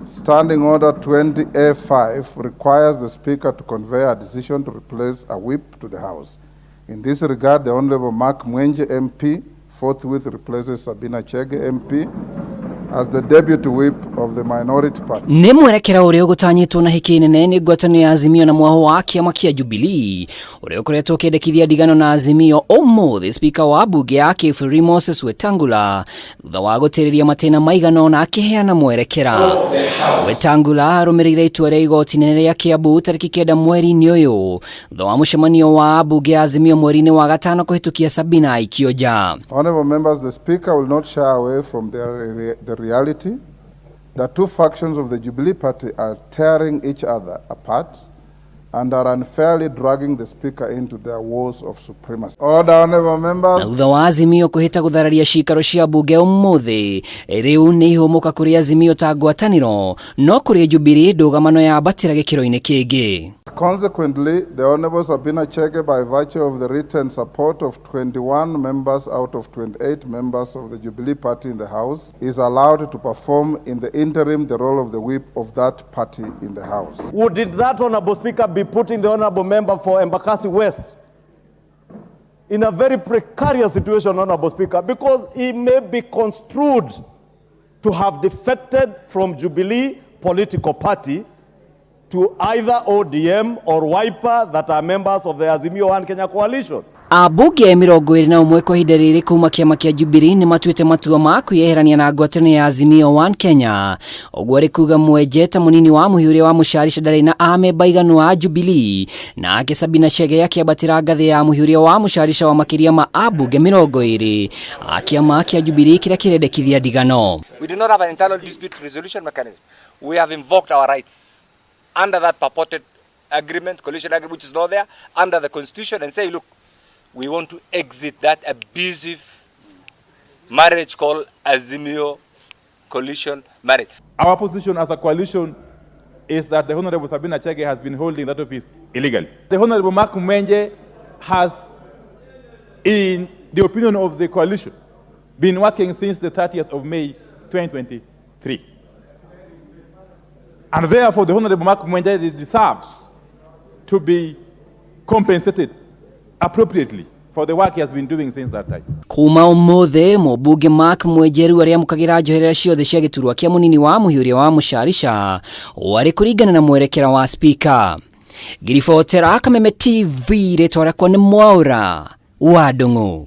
Standing Order 20A5 requires the Speaker to convey a decision to replace a whip to the House. In this regard, the Honorable MWENJE MP forthwith replaces Sabina Chege MP as the deputy whip of the minority party. Nĩ mwerekera ũrĩa ũgũtanyĩtwo na hiki nene nĩ ngwatanĩro ya Azimio na mwaho wa kĩama kĩa Jubilee ũrĩa ũkoretwo ũkĩendekithia ndigano na Azimio ũmũthĩ. Spika wa mbunge ya KIBURURI Moses Wetangula thutha wa gũtĩrĩria matĩna maigana na akĩheana mwerekera. Wetangula arũmĩrĩire itua rĩa igoti inene rĩa Kiambu tarĩki 9 mweri-inĩ ũyũ thutha wa mũcemanio wa mbunge ya Azimio mweri-inĩ wa gatano kũhĩtũkia Sabina aikio nja. Honorable members, the Speaker will not shy away from the reality that two factions of the Jubilee Party are tearing each other apart and are unfairly dragging the Speaker into their wars of supremacy. Order, honorable members. Na thutha wa Azimio kũhĩta gũthararia ciikaro cia mbunge ũmũthĩ, rĩu nĩ ihũmũka kũrĩ Azimio ta ngwatanĩro, no kũrĩ Jubilee ndũgamano yambatĩra gĩkĩro-inĩ kĩngĩ. Consequently, the Honorable Sabina Chege, by virtue of the written support of 21 members out of 28 members of the Jubilee Party in the House, is allowed to perform in the interim the role of the whip of that party in the House. Would that Honorable Speaker be putting the Honorable Member for MBAKASI West in a very precarious situation, Honorable Speaker, because he may be construed to have defected from Jubilee political party to either ODM or Wiper that are members of the Azimio One Kenya coalition. Abunge 21 kwa ihinda rĩrĩ kuma kĩama kĩa Jubilee nĩ matuĩte matua ma kwĩyeherania na ngwatanĩro ya Azimio One Kenya. Ũguo arĩ kuga MWENJE ta mũnini wa MUHURI wa mũcarica ndarĩ na amemba aiganu wa Jubilee, na ake Sabina Chege akĩambatĩra ngathĩ ya MUHURI wa mũcarica wa makĩria ma abunge 20 a kĩama kĩa Jubilee kĩrĩa kĩrendekithia ndigano. We do not have an internal dispute resolution mechanism. We have invoked our rights under that purported agreement, coalition agreement, which is not there, under the Constitution, and say, look, we want to exit that abusive marriage called Azimio coalition marriage. Our position as a coalition is that the Honorable Sabina Chege has been holding that office illegally. The Honorable MWENJE has, in the opinion of the coalition, been working since the 30th of May 2023. And therefore, the Honorable MWENJE deserves to be compensated appropriately for the work he has been doing since that time. Kuma ũmũthĩ mũmbunge MWENJE rĩu arĩa mũkagĩra njoherera ciothe cia gĩturwa kĩa mũnini wa MUHURI wa mũcarica warĩ kũringana na mwerekera wa Spika. Ngiribotera Kameme TV rĩtwa rĩakwa nĩ Mwaura wa Ndung'u.